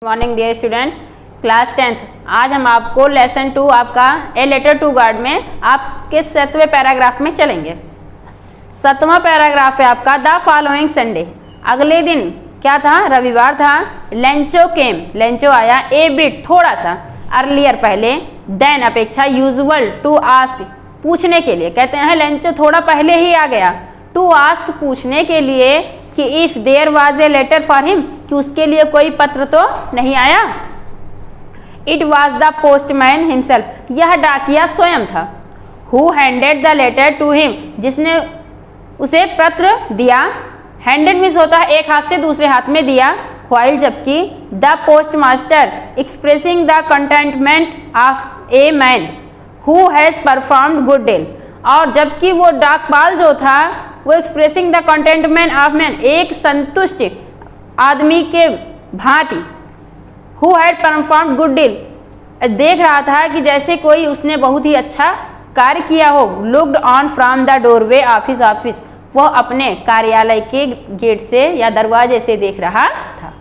Morning dear student, class 10th। आज हम आपको लेसन 2 आपका ए लेटर टू गॉड में आपके 7वें पैराग्राफ में चलेंगे। 7वां पैराग्राफ है आपका द फॉलोइंग संडे। अगले दिन क्या था? रविवार था। लेंचो केम, लेंचो आया ए बिट थोड़ा सा, अर्लियर पहले, देन अपेक्षा, यूजुअल टू आस्क पूछने के लिए। कहते हैं लेंचो थोड़ा पहले ही आ गया, टू आस्क पूछने के लिए कि if there was a letter for him कि उसके लिए कोई पत्र तो नहीं आया। It was the postman himself, यह डाकिया स्वयं था। Who handed the letter to him, जिसने उसे पत्र दिया। हैंडेड मीन्स होता है एक हाथ से दूसरे हाथ में दिया। व्हाइल जबकि the post master expressing the contentment of a man who has performed good deal, और जबकि वो डाकपाल जो था वो expressing the contentment of man, एक संतुष्ट आदमी के भांति, who had performed good deal, देख रहा था कि जैसे कोई उसने बहुत ही अच्छा कार्य किया हो। Looked on from the doorway office, वह अपने कार्यालय के गेट से या दरवाजे से देख रहा था।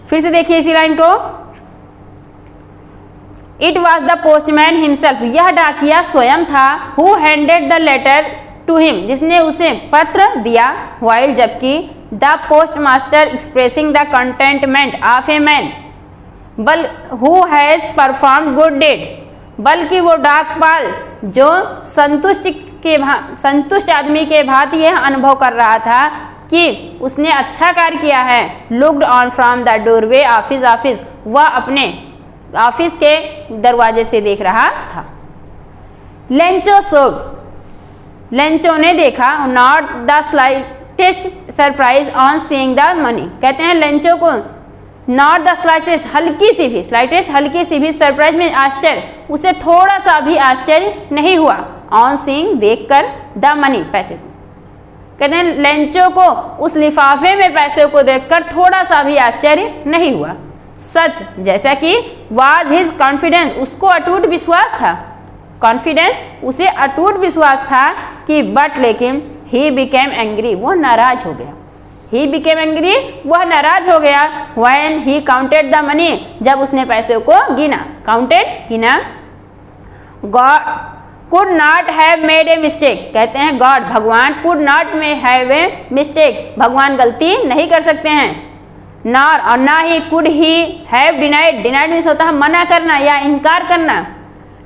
फिर से देखिए इसी लाइन को। It was the postman himself, यह डाकिया स्वयं था। Who handed the letter to him, जिसने उसे पत्र दिया। व्हाइल जबकि the post master expressing the contentment of a man who has performed good deed, बल्कि वो डाकपाल जो संतुष्ट आदमी के भांति यह अनुभव कर रहा था कि उसने अच्छा कार्य किया है। Looked on from the doorway office, वह अपने ऑफिस के दरवाजे से देख रहा था। लेंचो सोग, लेंचो ने देखा not the slightest surprise on seeing the money. कहते हैं लेंचो को नॉट द स्लाइटेस्ट, हल्की सी भी सरप्राइज में आश्चर्य, उसे थोड़ा सा भी आश्चर्य नहीं हुआ। ऑन सीइंग देखकर, द मनी पैसे को, कहते हैं लेंचो को उस लिफाफे में पैसे को देखकर थोड़ा सा भी आश्चर्य नहीं हुआ। सच जैसा कि वाज हिज कॉन्फिडेंस, उसको अटूट विश्वास था। कॉन्फिडेंस उसे अटूट विश्वास था कि बट लेकिन ही बिकेम एंग्री, वो नाराज हो गया। ही बिकेम एंग्री, वह नाराज हो गया। When he counted the money, जब उसने पैसे को गिना, काउंटेड गिना। God could not have made a mistake, कहते हैं गॉड भगवान कुड नॉट में हैव ए मिस्टेक, भगवान गलती नहीं कर सकते हैं। नॉर और ना he could he have denied, denied means होता है मना करना या इनकार करना।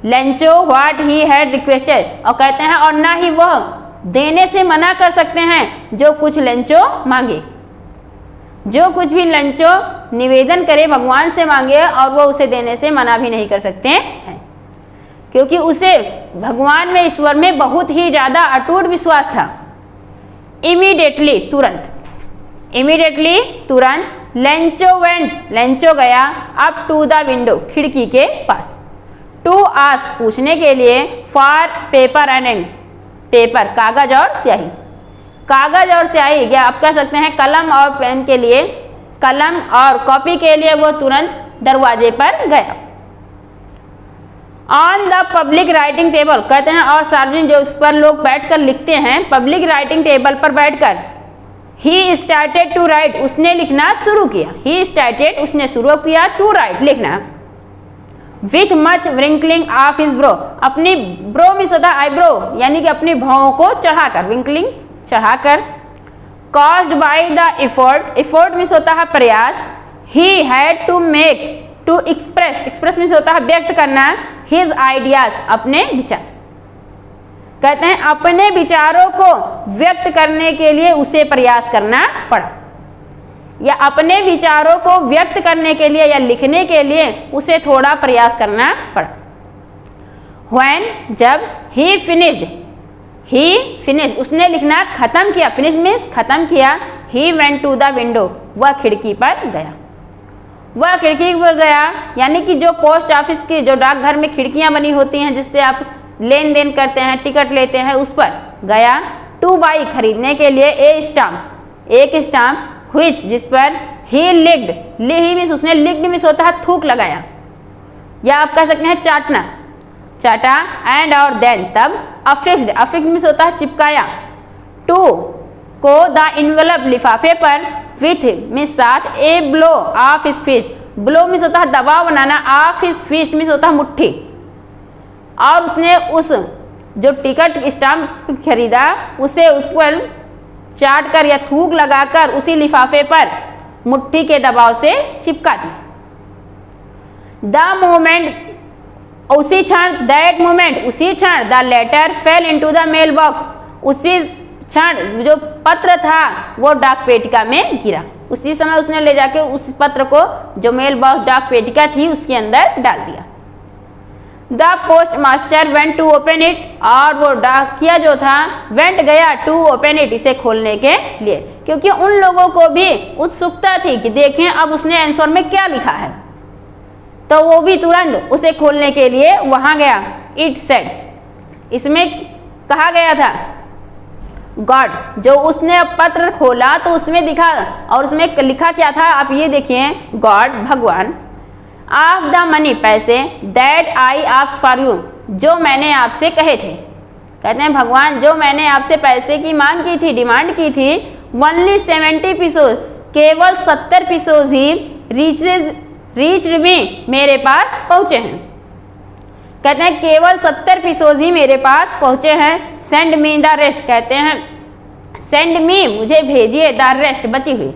Lencho what he had requested, और कहते हैं और ना ही वह देने से मना कर सकते हैं जो कुछ लेंचो मांगे। जो कुछ भी लेंचो निवेदन करे भगवान से मांगे और वो उसे देने से मना भी नहीं कर सकते हैं, क्योंकि उसे भगवान में, ईश्वर में बहुत ही ज्यादा अटूट विश्वास था। इमीडिएटली तुरंत लेंचो वेंट, लेंचो गया अप टू द विंडो, खिड़की के पास। टू आस्क पूछने के लिए, for paper and ink, paper कागज और स्याही, कागज और स्याही, या आप कह सकते हैं कलम और पेन के लिए, कलम और कॉपी के लिए वो तुरंत दरवाजे पर गया। On the public writing table, कहते हैं और सार्वजनिक जो उस पर लोग बैठकर लिखते हैं, पब्लिक राइटिंग टेबल पर बैठकर। ही स्टार्टेड टू राइट, उसने लिखना शुरू किया। ही स्टार्टेड, उसने शुरू किया, टू राइट, लिखना। With much wrinkling of his brow, अपनी ब्रो मीन्स होता है आईब्रो, यानी कि अपनी भौं को चढ़ाकर, विंकलिंग चढ़ाकर। Caused by the effort, effort means होता है प्रयास। He had to make, to express, express means होता है व्यक्त करना। हिज आइडियाज, अपने विचार, कहते हैं अपने विचारों को व्यक्त करने के लिए उसे प्रयास करना पड़ा, या अपने विचारों को व्यक्त करने के लिए या लिखने के लिए उसे थोड़ा प्रयास करना पड़ा। When, जब, he finished, उसने लिखना खत्म किया, finish means खत्म किया। He went to the window, वह खिड़की पर गया। वह खिड़की पर गया, यानी कि जो पोस्ट ऑफिस की, जो डाकघर में खिड़कियां बनी होती हैं जिससे आप लेन देन करते हैं, टिकट लेते हैं, उस पर गया। टू बाई, खरीदने के लिए। ए स्टाम्प, एक स्टाम्प। Which, जिस पर ही लिक्ड, ही मीन्स उसने, लिक्ड मीन्स होता है थूक लगाया, या आप कह सकते हैं चाटना, चाटा। एंड और देन, तब। अफिक्स्ड, अफिक्स्ड मीन्स होता है चिपकाया। टू को द इनवेलप, लिफाफे पर। विथ मीन्स साथ a blow of his fist, blow means होता है दबाव बनाना, ऑफ हिज फिस्ट मीन्स होता है मुट्ठी, और उसने उस जो टिकट स्टाम्प खरीदा उसे उस पर चाट कर या थूक लगाकर उसी लिफाफे पर मुट्ठी के दबाव से चिपका दिया। द मोमेंट उसी क्षण, दैट मोमेंट उसी क्षण, the letter fell into the mail box, उसी क्षण जो पत्र था वो डाक पेटिका में गिरा, उसी समय उसने ले जाके उस पत्र को जो मेल बॉक्स डाक पेटिका थी उसके अंदर डाल दिया। The post master went to open it, और वो डाकिया जो था वेंट गया टू ओपन इट, इसे खोलने के लिए, क्योंकि उन लोगों को भी उत्सुकता थी कि देखें अब उसने आंसर में क्या लिखा है, तो वो भी तुरंत उसे खोलने के लिए वहां गया। इट सेड, इसमें कहा गया था गॉड, जो उसने पत्र खोला तो उसमें दिखा, और उसमें लिखा क्या था आप ये देखिए, गॉड भगवान, ऑफ द मनी पैसे, that I ask for you, जो मैंने आपसे कहे थे, कहते हैं भगवान जो मैंने आपसे पैसे की मांग की थी, डिमांड की थी, ओनली 70 पीसोज, केवल 70 पीसोज ही रीच्ड मी, मेरे पास पहुंचे हैं, कहते हैं केवल 70 पीसोज ही मेरे पास पहुंचे हैं। सेंड मी द रेस्ट, कहते हैं सेंड मी, मुझे भेजिए, द रेस्ट, बची हुई,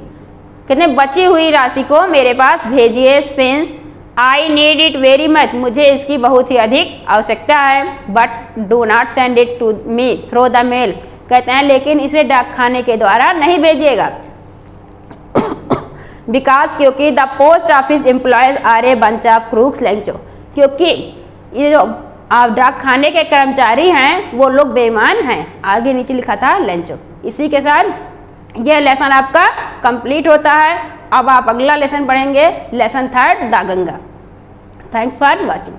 कहते हैं बची हुई राशि को मेरे पास भेजिए, since I need it very much, मुझे इसकी बहुत ही अधिक आवश्यकता है, but do not send it to me through the mail, कहते हैं लेकिन इसे डाक खाने के द्वारा नहीं भेजिएगा, बिकॉज क्योंकि the post office employees are a bunch of crooks Lencho, क्योंकि ये जो आप डाक खाने के कर्मचारी हैं वो लोग बेईमान हैं, आगे नीचे लिखा था लेंचो। इसी के साथ यह लेसन आपका कंप्लीट होता है। अब आप अगला लेसन पढ़ेंगे, lesson 3 the Ganga. Thanks for watching.